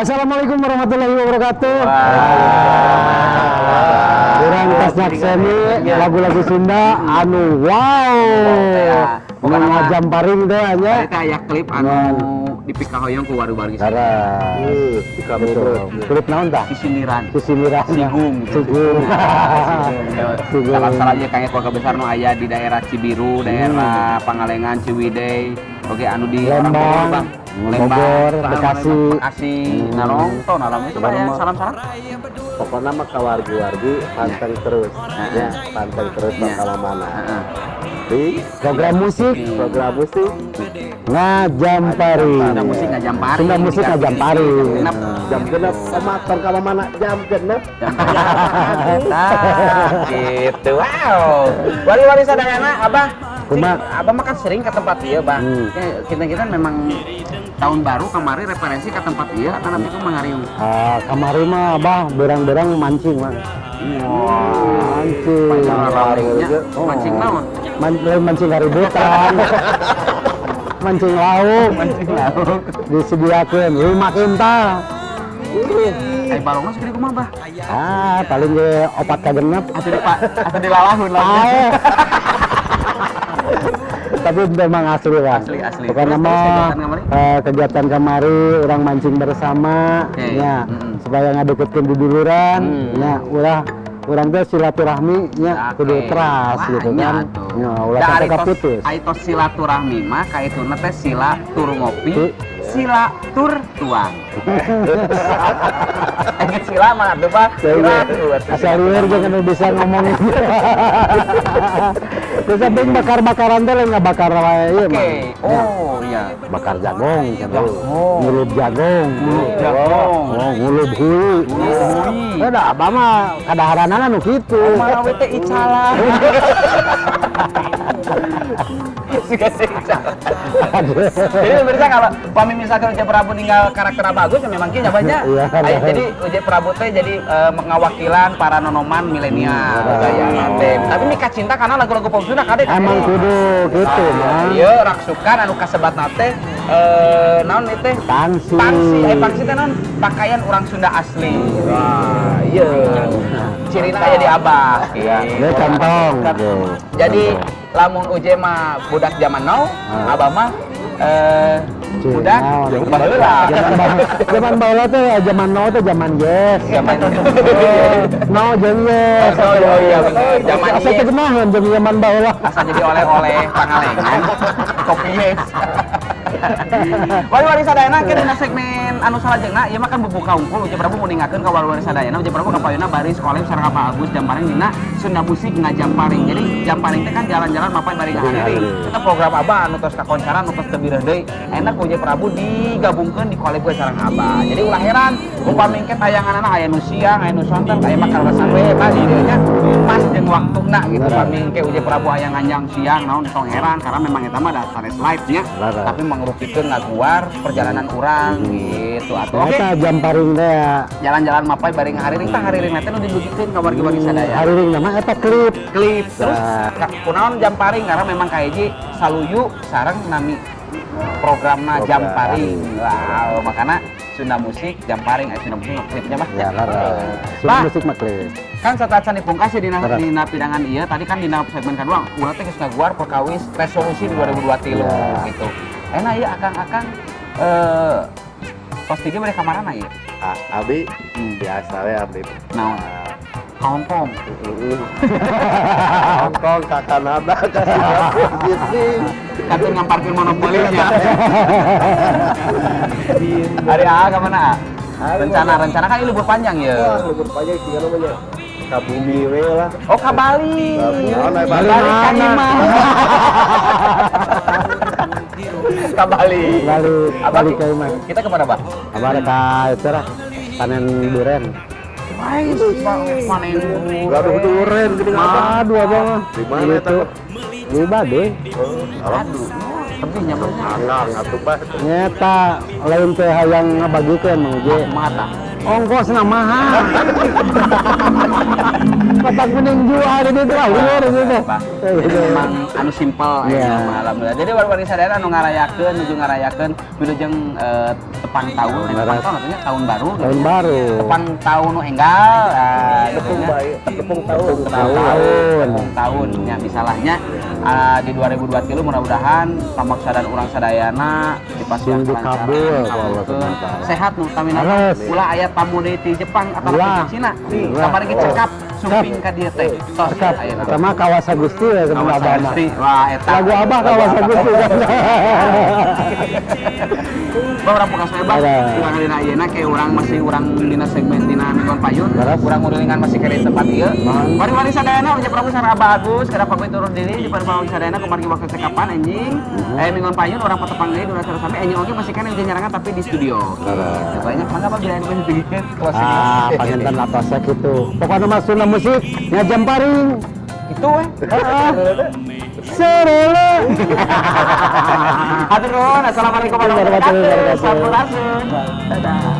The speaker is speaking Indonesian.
Assalamualaikum warahmatullahi wabarakatuh. Kurang tas nyakseni lagu-lagu Sunda anu wow. Pokoknya Jamparing teh anya. Eta aya klip anu dipikahoyong ku waru-waru Cara. Klip naon tah? Sisimiran. Sigung. Salah aja kayak keluarga besar nu aya di daerah Cibiru, daerah Pangalengan, Ciwidey, oke anu di Lembang, Bogor, Bekasi, narongton alam itu salam-salam. Pokoknya mah kawargi-wargi panteng terus, ya panteng terus bakal mana. Di program musik Ngajampari. Sunda musik Ngajampari. Jam genep pemator kalau mana jam genep. Gitu. Wow. Wali-wali sadayana Abah. Abah mah kan sering ke tempat ieu, Bang. Kita memang tahun baru kemarin referensi ke tempat ieu karena itu mangariung. Kamari mah Abah berang-berang mancing mah. Mancing naon? Mancing kaributan. Mancing lauk. Disediakeun, ieu makin tah. Balongna segede kumaha, Bah? Paling ge 4 ka genep. Atuh dilalahun lagi. Tapi memang asli lah. Asli. Pokoknya mah kegiatan kamari orang mancing bersama, ya supaya ngadeketkeun duduluran, ya urang teh silaturahmi nya kudu teras gitu kan. Ya ulah sampai kaputus. Aitos silaturahmi mah kaituna teh sila tur ngopi, sila tur tuang. Sila mah atuh Pak. Asal liur jangan bisa ngomong. Terus samping bakar-bakaran teh lain bakar wae ieu mah. Oh iya. Bakar jagung, ngulup jagung. Ngulup hulu. Beda abah mah kadaharanana nu kitu. Mah we teh icala. Jadi pemirsa kalau pami misalkan Uje Prabu tinggal karakter bagus ya memang kieu banyak. Jadi Uje Prabu teh jadi mengawakilan para nonoman milenial gaya nanti. Tapi mika cinta karena lagu-lagu pop Sunda kade. Emang kudu gitu mah. Ieu raksukan anu kasebatna teh naon ieu teh? Pangsi. Pangsi teh naon? Pakaian orang Sunda asli. Wah, ieu. Cirina aya di Abah. Iya, kantong. Jadi lamun Uje mah budak zaman now, Abah mah budak baheula. Zaman baheula teh zaman now teh zaman yes. Zaman now jeung yes. Oh iya bener. Zaman asa teh geunaheun jeung zaman baheula. Asa jadi oleh-oleh Pangalengan. Kopi yes. Wali-wali sadayana ke dina segmen anu salajengna ieu mah kan bubuka unggul Uje Prabu mun ningakeun ka wali-wali sadayana Uje Prabu kapayeuna baris kolem sareng Pak Agus Jamparing dina Sunda Musik Ngajamparing. Jadi Jamparing teh kan jalan-jalan mapai bari ngahadiri. Eta program Abah anu tos kakoncaran anu tos teu bireuh deui. Enak Uje Prabu digabungkeun di kolem sareng Abah. Jadi ulah heran upami engke tayanganna aya nu siang, aya nu sonten, aya mah karasan we eta di dieu nya pas jeung waktuna gitu. Upami engke Uje Prabu aya nganjang siang naon tong heran karena memang eta mah dasar live nya. Tapi mangrupikeun ngaguar perjalanan urang gitu atuh. Oke. Eta Jamparing teh Jalan-jalan mapai bari ngahariring tah hariring teh nu dibukikeun ka wargi-wargi sadaya. Hariring nama eta klip. Terus kunaon Jamparing karena memang kaeji saluyu sareng nami programna Jamparing. Wow, makana Sunda Musik Jamparing Sunda Musik klipnya Bah. Ya Sunda Musik mah klip. Kan satacan dipungkas ya dina pidangan ieu tadi kan dina segmen kedua ulah teh geus ngaguar perkawis resolusi 2023 gitu. Enak ieu akang-akang pos 3 bade ka marana ieu? Abi biasa we Abi. Naon? Ka Hongkong. Hongkong ka Kanada ka Singapura. Katur ngamparkeun monopolinya. Ari ka mana? Rencana kan ini libur panjang ya. Libur panjang sih namanya. Ka bumi we lah. Oh, ka Bali. Bali mana? Ka Bali. Bali ka imah. Kita kemana, Pak? Abah ka itu lah panen duren. Wais, panen duren gede Aduh abang. Di mana eta? Di Bade. Aduh. Tapi nyabernya Anggang atuh Bah. Nyeta lain teh hayang ngabagikeun Mang Uje. mata. ongkosna mahal. Kotak kuning jual di ditu lah, liur di ditu. Memang anu simpel Iya. alhamdulillah. Jadi warga sadayana anu ngarayakeun nuju ngarayakeun wilujeng tepang tahun, tepang tahun artinya tahun baru. Tahun baru. Tepang tahun nu enggal, Tepung baik, tepung tahun. tepung tahun nya misalnya di 2023 mudah-mudahan tambak sadan urang sadayana dipastikan Sing dikabul ku Allah Subhanahu wa taala. sehat nu tamina Harus. ulah aya tamu deui ti Jepang atau Ulah. ti Cina Ulah. sabarigi cekap sumping ka dieu teh tos Cekap, ayeuna sama Kawasa Gusti ya sebenarnya Kawasa abana. Gusti. Wah eta Lagu Abah Kawasa Gusti. Orang pukas hebat, Ada. urang dina ayeuna ke urang masih urang dina segmen dina Mingguan Payun, Beres. urang ngulingan masih kere tempat ieu. Man. Bari-bari sadayana nya Prabu sareng Abah Agus, kada pamit turun diri di bari sadayana kumargi waktu cekapan anjing. Mingguan Payun urang patepang deui durang sareng sampai anjing oge masih kana jeung nyarangan tapi di studio. Beres. Banyak mangga Pak bila anu dikit closing. Ah, panginten atosnya gitu. Pokoknya mas Sunda musik, ngajam paring. Itu we. Serele. Hatur nuhun. Assalamualaikum warahmatullahi wabarakatuh. Sampurasun. Dadah.